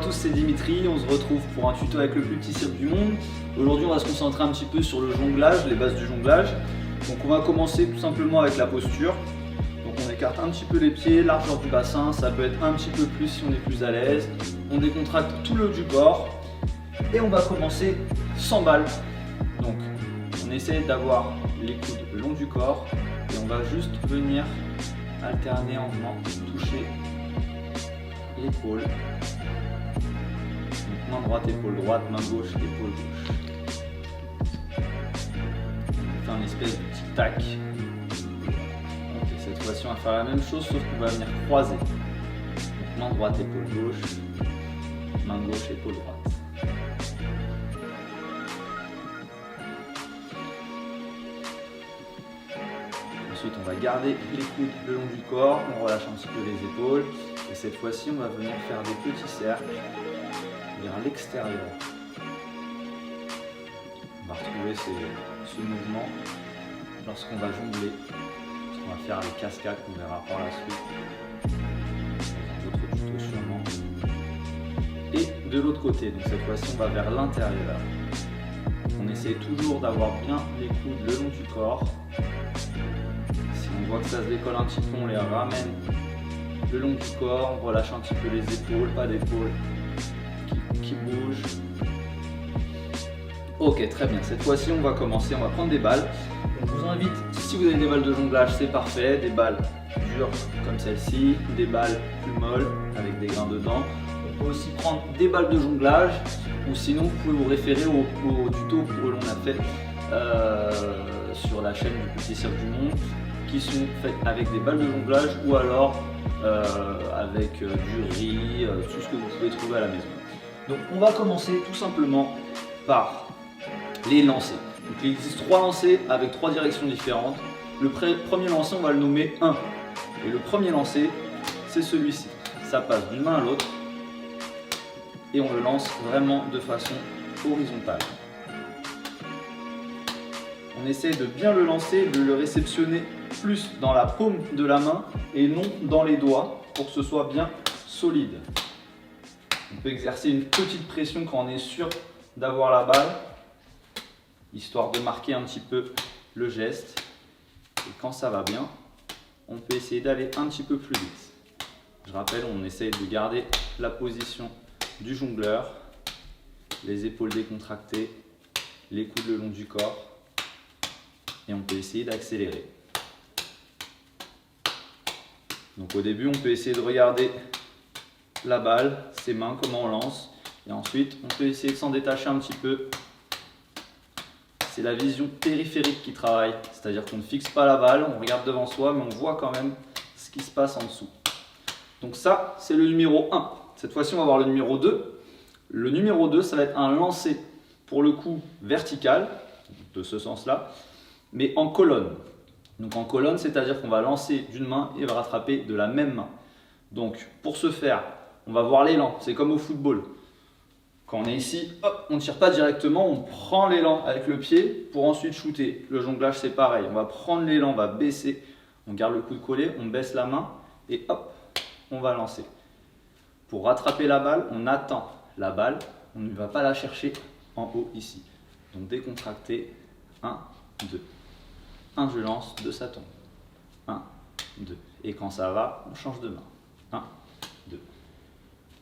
à tous, c'est Dimitri, on se retrouve pour un tuto avec le plus petit cirque du monde. Aujourd'hui on va se concentrer un petit peu sur le jonglage, les bases du jonglage. Donc on va commencer tout simplement avec la posture. Donc on écarte un petit peu les pieds, largeur du bassin, ça peut être un petit peu plus si on est plus à l'aise. On décontracte tout le haut du corps et on va commencer sans balle. Donc on essaie d'avoir les coudes le long du corps et on va juste venir alterner en venant toucher l'épaule. Main droite, épaule droite, main gauche, épaule gauche. On fait un espèce de tic-tac. Okay, cette fois-ci, on va faire la même chose, sauf qu'on va venir croiser. Donc, main droite, épaule gauche, main gauche, épaule droite. Ensuite, on va garder les coudes le long du corps, on relâche un petit peu les épaules. Et cette fois-ci, on va venir faire des petits cercles vers l'extérieur. On va retrouver ce mouvement lorsqu'on va jongler. On va faire les cascades qu'on verra par la suite. Dans un autre tuto sûrement. Et de l'autre côté, donc cette fois-ci on va vers l'intérieur. On essaie toujours d'avoir bien les coudes le long du corps. Si on voit que ça se décolle un petit peu, on les ramène le long du corps, on relâche un petit peu les épaules, pas d'épaules qui bougent. Ok, très bien. Cette fois-ci, on va commencer. On va prendre des balles. Donc, je vous invite, si vous avez des balles de jonglage, c'est parfait. Des balles dures comme celle-ci, des balles plus molles avec des grains dedans. On peut aussi prendre des balles de jonglage ou sinon, vous pouvez vous référer au tuto que l'on a fait sur la chaîne du Petit Cirque du Monde qui sont faites avec des balles de jonglage ou alors avec du riz, tout ce que vous pouvez trouver à la maison. Donc on va commencer tout simplement par les lancers. Donc, il existe 3 lancers avec 3 directions différentes. Le premier lancer, on va le nommer 1. Et le premier lancer, c'est celui-ci. Ça passe d'une main à l'autre et on le lance vraiment de façon horizontale. On essaie de bien le lancer, de le réceptionner plus dans la paume de la main et non dans les doigts pour que ce soit bien solide. On peut exercer une petite pression quand on est sûr d'avoir la balle, histoire de marquer un petit peu le geste. Et quand ça va bien, on peut essayer d'aller un petit peu plus vite. Je rappelle, on essaye de garder la position du jongleur, les épaules décontractées, les coudes le long du corps. Et on peut essayer d'accélérer. Donc au début, on peut essayer de regarder la balle, ses mains, comment on lance. Et ensuite, on peut essayer de s'en détacher un petit peu. C'est la vision périphérique qui travaille. C'est-à-dire qu'on ne fixe pas la balle, on regarde devant soi, mais on voit quand même ce qui se passe en dessous. Donc ça, c'est le numéro 1. Cette fois-ci, on va voir le numéro 2. Le numéro 2, ça va être un lancer, pour le coup, vertical, de ce sens-là, mais en colonne. Donc en colonne, c'est-à-dire qu'on va lancer d'une main et va rattraper de la même main. Donc pour ce faire, on va voir l'élan, c'est comme au football. Quand on est ici, hop, on ne tire pas directement, on prend l'élan avec le pied pour ensuite shooter. Le jonglage, c'est pareil, on va prendre l'élan, on va baisser, on garde le coude collé, on baisse la main et hop, on va lancer. Pour rattraper la balle, on attend la balle, on ne va pas la chercher en haut ici. Donc décontracté, 1, 2. 1, je lance, 2, ça tombe. 1, 2. Et quand ça va, on change de main. 1, 2.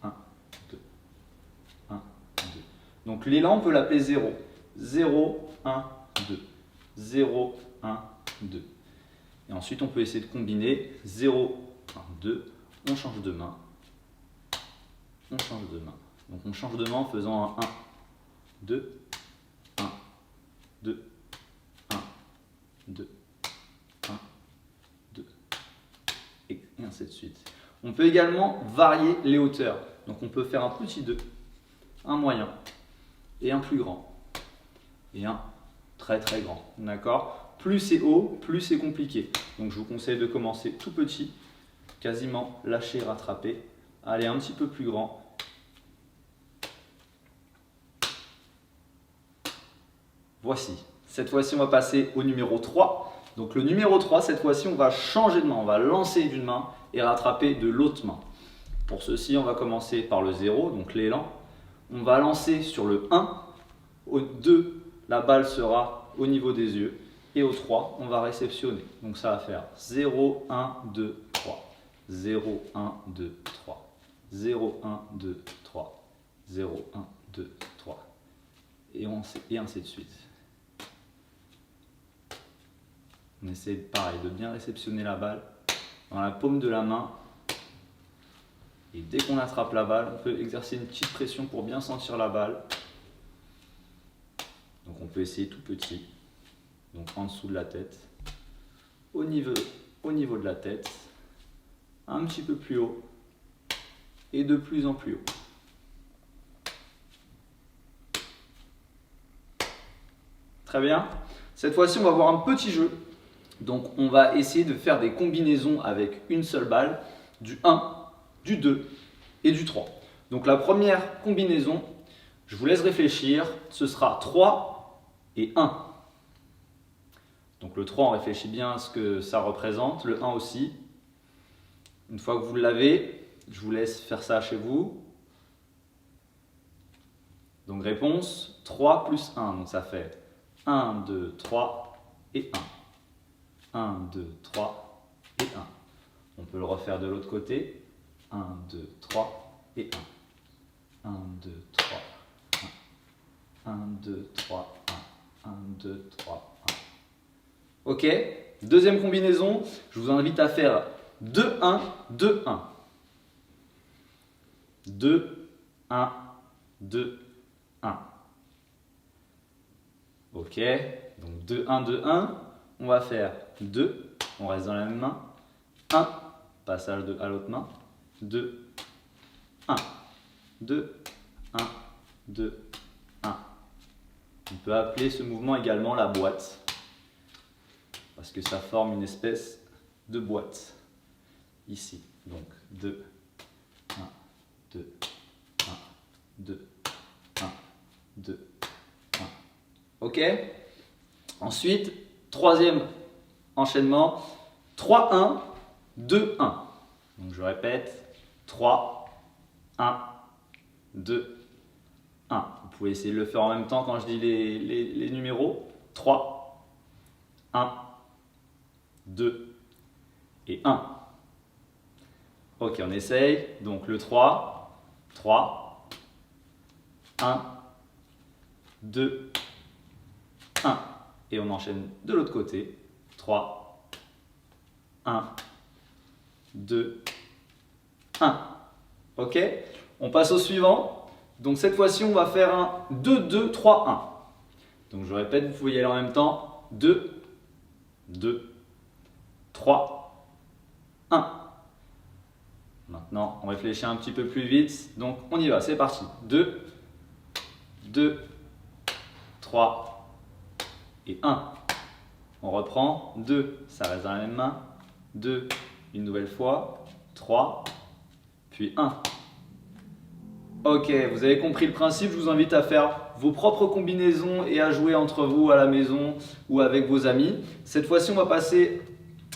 1, 2. 1, 2. Donc l'élan, on peut l'appeler 0. 0, 1, 2. 0, 1, 2. Et ensuite, on peut essayer de combiner 0, 1, 2. On change de main. On change de main. Donc on change de main en faisant un 1, 2, 1, 2. 2, 1, 2, et ainsi de suite. On peut également varier les hauteurs. Donc on peut faire un petit 2, un moyen, et un plus grand, et un très très grand. D'accord ? Plus c'est haut, plus c'est compliqué. Donc je vous conseille de commencer tout petit, quasiment lâcher, rattraper, aller un petit peu plus grand. Voici. Cette fois-ci, on va passer au numéro 3. Donc le numéro 3, cette fois-ci, on va changer de main. On va lancer d'une main et rattraper de l'autre main. Pour ceci, on va commencer par le 0, donc l'élan. On va lancer sur le 1. Au 2, la balle sera au niveau des yeux. Et au 3, on va réceptionner. Donc ça va faire 0, 1, 2, 3. 0, 1, 2, 3. 0, 1, 2, 3. 0, 1, 2, 3. Et ainsi de suite. On essaie pareil de bien réceptionner la balle dans la paume de la main. Et dès qu'on attrape la balle, on peut exercer une petite pression pour bien sentir la balle. Donc on peut essayer tout petit, donc en dessous de la tête, au niveau de la tête, un petit peu plus haut et de plus en plus haut. Très bien. Cette fois-ci, on va voir un petit jeu. Donc on va essayer de faire des combinaisons avec une seule balle, du 1, du 2 et du 3. Donc la première combinaison, je vous laisse réfléchir, ce sera 3 et 1. Donc le 3, on réfléchit bien à ce que ça représente, le 1 aussi. Une fois que vous l'avez, je vous laisse faire ça chez vous. Donc réponse, 3 plus 1, donc ça fait 1, 2, 3 et 1. 1, 2, 3 et 1. On peut le refaire de l'autre côté. 1, 2, 3 et 1. 1, 2, 3, 1. 1, 2, 3, 1. 1, 2, 3, 1. Ok, deuxième combinaison, je vous invite à faire 2, 1, 2, 1. 2, 1, 2, 1. Ok, donc 2, 1, 2, 1. On va faire 2, on reste dans la même main. 1, passage à l'autre main. 2, 1. 2, 1, 2, 1. On peut appeler ce mouvement également la boîte, parce que ça forme une espèce de boîte, ici. Donc 2, 1, 2, 1, 2, 1, 2, 1. Ok? Ensuite, troisième enchaînement, 3, 1, 2, 1. Donc je répète, 3, 1, 2, 1. Vous pouvez essayer de le faire en même temps quand je dis les numéros. 3, 1, 2 et 1. Ok, on essaye. Donc le 3, 3, 1, 2, 1. Et on enchaîne de l'autre côté. 3, 1, 2, 1. Ok, on passe au suivant. Donc cette fois-ci, on va faire un 2, 2, 3, 1. Donc je répète, vous pouvez y aller en même temps. 2, 2, 3, 1. Maintenant, on réfléchit un petit peu plus vite. Donc on y va, c'est parti. 2, 2, 3 et 1. On reprend. 2, ça reste dans la même main. 2, une nouvelle fois. 3, puis 1. Ok, vous avez compris le principe, je vous invite à faire vos propres combinaisons et à jouer entre vous à la maison ou avec vos amis. Cette fois-ci, on va passer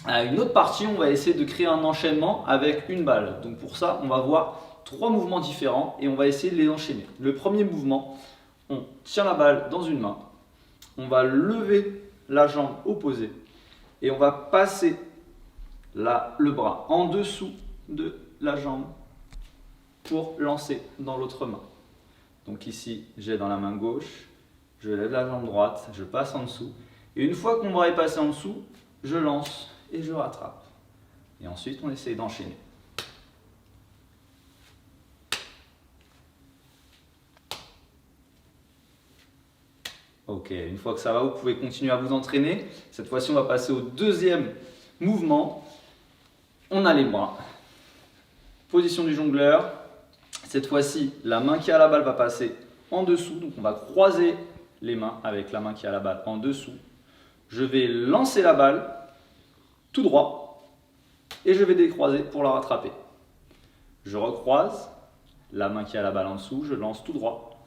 à une autre partie, on va essayer de créer un enchaînement avec une balle. Donc pour ça, on va voir 3 mouvements différents et on va essayer de les enchaîner. Le premier mouvement, on tient la balle dans une main, on va lever la jambe opposée et on va passer le bras en dessous de la jambe pour lancer dans l'autre main. Donc ici, j'ai dans la main gauche, je lève la jambe droite, je passe en dessous. Et une fois que mon bras est passé en dessous, je lance et je rattrape. Et ensuite, on essaye d'enchaîner. Ok, une fois que ça va, vous pouvez continuer à vous entraîner. Cette fois-ci, on va passer au deuxième mouvement. On a les bras. Position du jongleur. Cette fois-ci, la main qui a la balle va passer en dessous. Donc on va croiser les mains avec la main qui a la balle en dessous. Je vais lancer la balle tout droit et je vais décroiser pour la rattraper. Je recroise, la main qui a la balle en dessous, je lance tout droit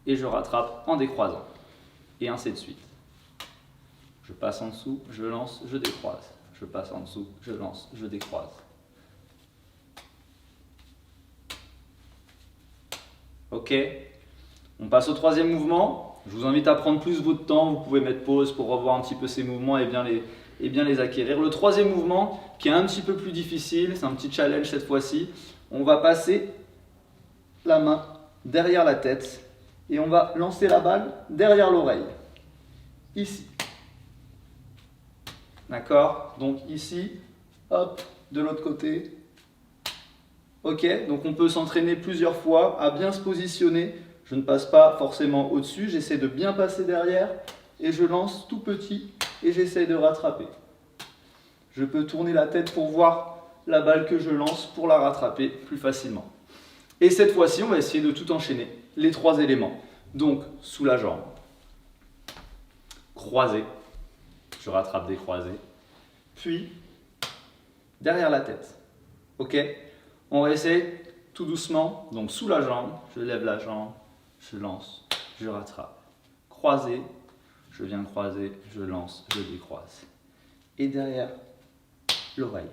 et je rattrape en décroisant. Et ainsi de suite. Je passe en dessous, je lance, je décroise. Je passe en dessous, je lance, je décroise. Ok? On passe au troisième mouvement. Je vous invite à prendre plus votre temps. Vous pouvez mettre pause pour revoir un petit peu ces mouvements et bien les acquérir. Le troisième mouvement, qui est un petit peu plus difficile, c'est un petit challenge cette fois-ci. On va passer la main derrière la tête et on va lancer la balle derrière l'oreille. Ici. D'accord? Donc ici, hop, de l'autre côté. Ok? Donc on peut s'entraîner plusieurs fois à bien se positionner. Je ne passe pas forcément au-dessus, j'essaie de bien passer derrière et je lance tout petit et j'essaie de rattraper. Je peux tourner la tête pour voir la balle que je lance pour la rattraper plus facilement. Et cette fois-ci, on va essayer de tout enchaîner, les trois éléments. Donc, sous la jambe, croisé, je rattrape des croisés, puis derrière la tête. Ok? On va essayer tout doucement, donc sous la jambe, je lève la jambe, je lance, je rattrape. Croisé, je viens croiser, je lance, je décroise. Et derrière l'oreille.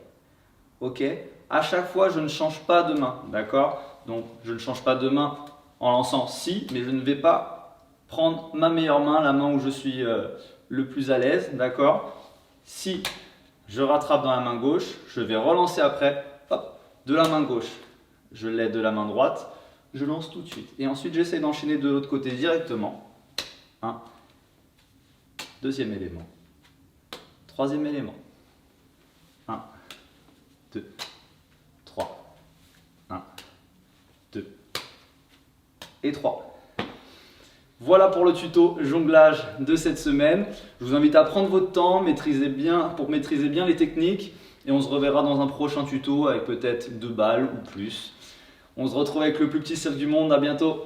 Ok? À chaque fois, je ne change pas de main, d'accord? Donc, je ne change pas de main en lançant si, mais je ne vais pas prendre ma meilleure main, la main où je suis le plus à l'aise, d'accord? Si je rattrape dans la main gauche, je vais relancer après, hop, de la main gauche. Je l'aide de la main droite, je lance tout de suite. Et ensuite, j'essaie d'enchaîner de l'autre côté directement. Un, deuxième élément, troisième élément. 1, 2, 3. 1, 2 et 3. Voilà pour le tuto jonglage de cette semaine. Je vous invite à prendre votre temps, pour maîtriser bien les techniques. Et on se reverra dans un prochain tuto avec peut-être 2 balles ou plus. On se retrouve avec le plus petit cirque du monde. À bientôt.